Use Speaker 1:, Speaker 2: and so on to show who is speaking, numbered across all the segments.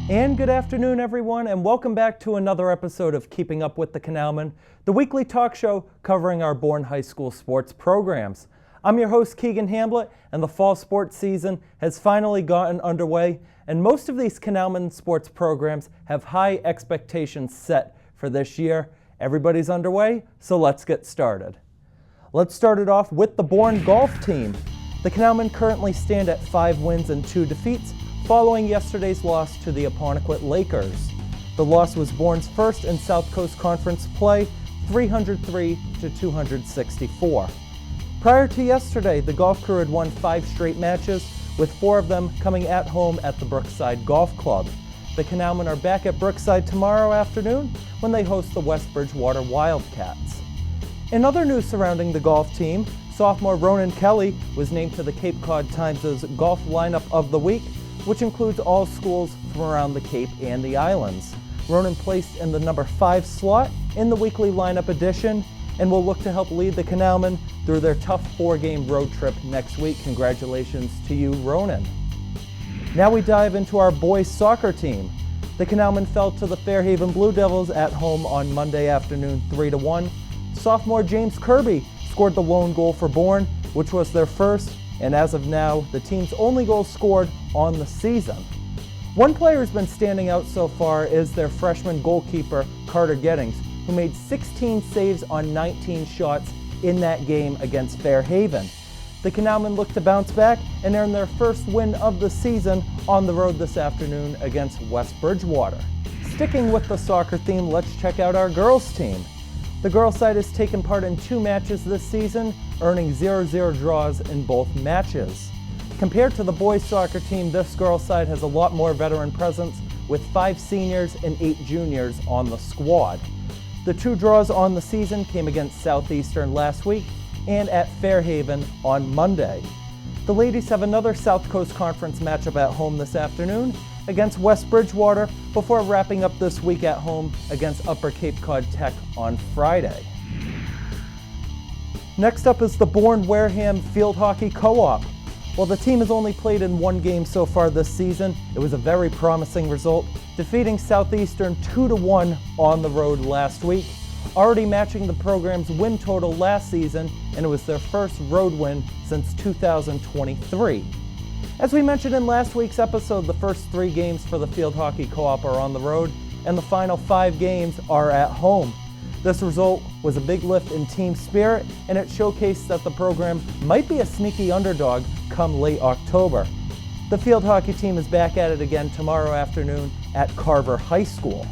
Speaker 1: And good afternoon, everyone, and welcome back to another episode of Keeping Up with the Canalmen, the weekly talk show covering our Bourne High School sports programs. I'm your host, Keegan Hamblett, and the fall sports season has finally gotten underway, and most of these Canalmen sports programs have high expectations set for this year. Everybody's underway, so let's get started. Let's start it off with the Bourne golf team. The Canalmen currently stand at 5 wins and 2 defeats, following yesterday's loss to the Apponequet Lakers. The loss was Bourne's first in South Coast Conference play, 303 to 264. Prior to yesterday, the golf crew had won 5 straight matches, with 4 of them coming at home at the Brookside Golf Club. The Canalmen are back at Brookside tomorrow afternoon when they host the West Bridgewater Wildcats. In other news surrounding the golf team, sophomore Ronan Kelly was named to the Cape Cod Times' Golf Lineup of the Week, which includes all schools from around the Cape and the islands. Ronan placed in the number 5 slot in the weekly lineup edition and will look to help lead the Canalmen through their tough 4-game road trip next week. Congratulations to you, Ronan. Now we dive into our boys soccer team. The Canalmen fell to the Fairhaven Blue Devils at home on Monday afternoon 3-1. Sophomore James Kirby scored the lone goal for Bourne, which was their first, and as of now, the team's only goal scored on the season. One player who's been standing out so far is their freshman goalkeeper, Carter Gettings, who made 16 saves on 19 shots in that game against Fairhaven. The Canalmen look to bounce back and earn their first win of the season on the road this afternoon against West Bridgewater. Sticking with the soccer theme, let's check out our girls team. The girls side has taken part in 2 matches this season, earning 0-0 draws in both matches. Compared to the boys soccer team, this girls side has a lot more veteran presence, with 5 seniors and 8 juniors on the squad. The 2 draws on the season came against Southeastern last week and at Fairhaven on Monday. The ladies have another South Coast Conference matchup at home this afternoon against West Bridgewater before wrapping up this week at home against Upper Cape Cod Tech on Friday. Next up is the Bourne Wareham Field Hockey Co-op. While the team has only played in 1 game so far this season, it was a very promising result, defeating Southeastern 2-1 on the road last week, already matching the program's win total last season, and it was their first road win since 2023. As we mentioned in last week's episode, the first 3 games for the Field Hockey Co-op are on the road, and the final 5 games are at home. This result was a big lift in team spirit, and it showcased that the program might be a sneaky underdog come late October. The field hockey team is back at it again tomorrow afternoon at Carver High School.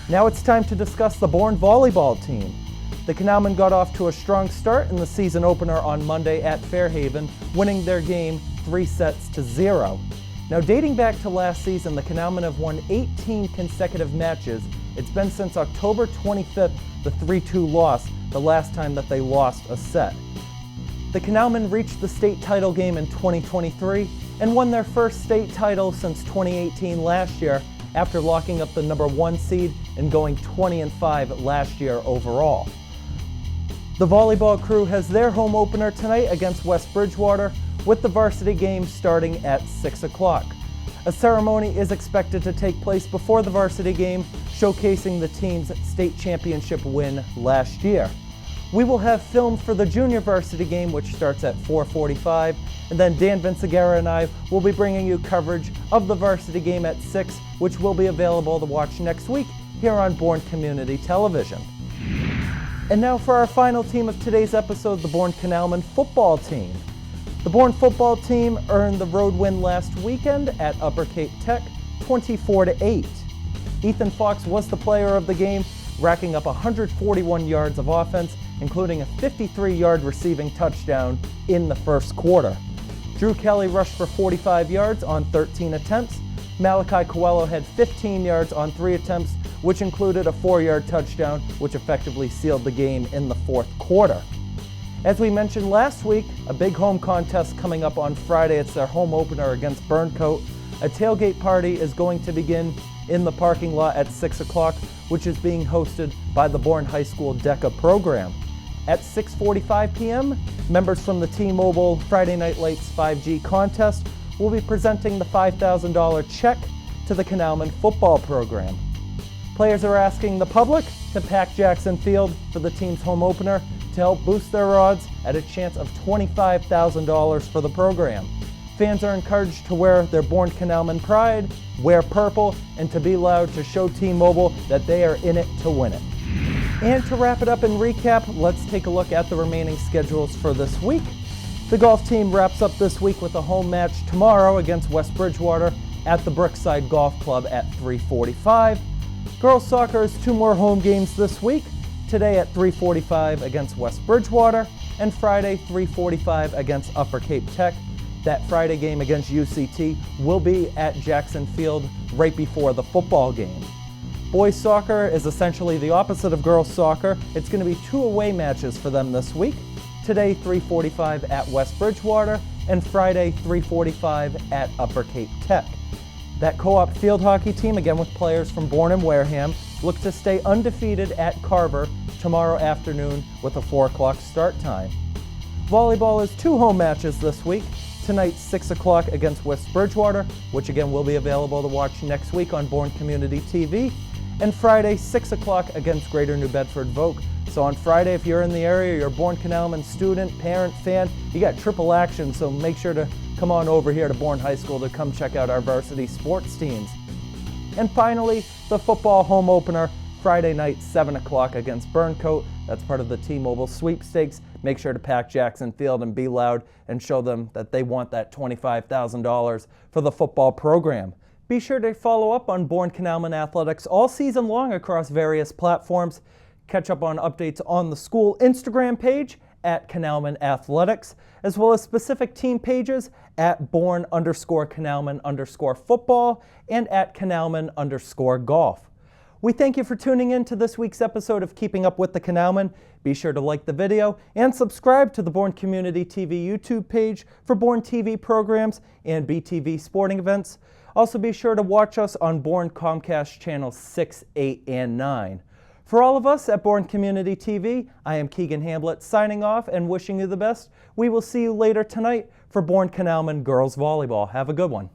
Speaker 1: Now it's time to discuss the Bourne volleyball team. The Canalmen got off to a strong start in the season opener on Monday at Fairhaven, winning their game 3-0. Now, dating back to last season, the Canalmen have won 18 consecutive matches. It's been since October 25th, the 3-2 loss, the last time that they lost a set. The Canalmen reached the state title game in 2023 and won their first state title since 2018 last year, after locking up the number 1 seed and going 20-5 last year overall. The volleyball crew has their home opener tonight against West Bridgewater, with the varsity game starting at 6 o'clock. A ceremony is expected to take place before the varsity game, showcasing the team's state championship win last year. We will have film for the junior varsity game, which starts at 4:45, and then Dan Vincegara and I will be bringing you coverage of the varsity game at 6, which will be available to watch next week here on Bourne Community Television. And now for our final team of today's episode, the Bourne Canalmen football team. The Bourne football team earned the road win last weekend at Upper Cape Tech, 24-8. Ethan Fox was the player of the game, racking up 141 yards of offense, including a 53-yard receiving touchdown in the first quarter. Drew Kelly rushed for 45 yards on 13 attempts. Malachi Coelho had 15 yards on 3 attempts, which included a 4-yard touchdown, which effectively sealed the game in the fourth quarter. As we mentioned last week, a big home contest coming up on Friday. It's their home opener against Burncoat. A tailgate party is going to begin in the parking lot at 6 o'clock, which is being hosted by the Bourne High School DECA program. At 6:45 p.m., members from the T-Mobile Friday Night Lights 5G contest will be presenting the $5,000 check to the Canalmen football program. Players are asking the public to pack Jackson Field for the team's home opener to help boost their odds at a chance of $25,000 for the program. Fans are encouraged to wear their Born Canalmen pride, wear purple, and to be loud to show T-Mobile that they are in it to win it. And to wrap it up and recap, let's take a look at the remaining schedules for this week. The golf team wraps up this week with a home match tomorrow against West Bridgewater at the Brookside Golf Club at 3:45. Girls soccer has 2 more home games this week, today at 3:45 against West Bridgewater, and Friday 3:45 against Upper Cape Tech. That Friday game against UCT will be at Jackson Field right before the football game. Boys soccer is essentially the opposite of girls soccer. It's going to be 2 away matches for them this week. Today 3:45 at West Bridgewater, and Friday 3:45 at Upper Cape Tech. That co-op field hockey team, again with players from Bourne and Wareham, look to stay undefeated at Carver tomorrow afternoon with a 4 o'clock start time. Volleyball has 2 home matches this week. Tonight 6 o'clock against West Bridgewater, which again will be available to watch next week on Bourne Community TV, and Friday 6 o'clock against Greater New Bedford Vogue. So on Friday, if you're in the area, you're a Bourne Canalmen student, parent, fan, you got triple action, so make sure to come on over here to Bourne High School to come check out our varsity sports teams. And finally, the football home opener, Friday night, 7 o'clock against Burncoat. That's part of the T-Mobile sweepstakes. Make sure to pack Jackson Field and be loud and show them that they want that $25,000 for the football program. Be sure to follow up on Bourne Canalmen Athletics all season long across various platforms. Catch up on updates on the school Instagram page at Canalmen Athletics, as well as specific team pages at Bourne_Canalmen_football and at Canalmen_golf. We thank you for tuning in to this week's episode of Keeping Up with the Canalmen. Be sure to like the video and subscribe to the Bourne Community TV YouTube page for Bourne TV programs and BTV sporting events. Also be sure to watch us on Bourne Comcast channels 6, 8, and 9. For all of us at Bourne Community TV, I am Keegan Hamblett signing off and wishing you the best. We will see you later tonight for Bourne Canalmen Girls Volleyball. Have a good one.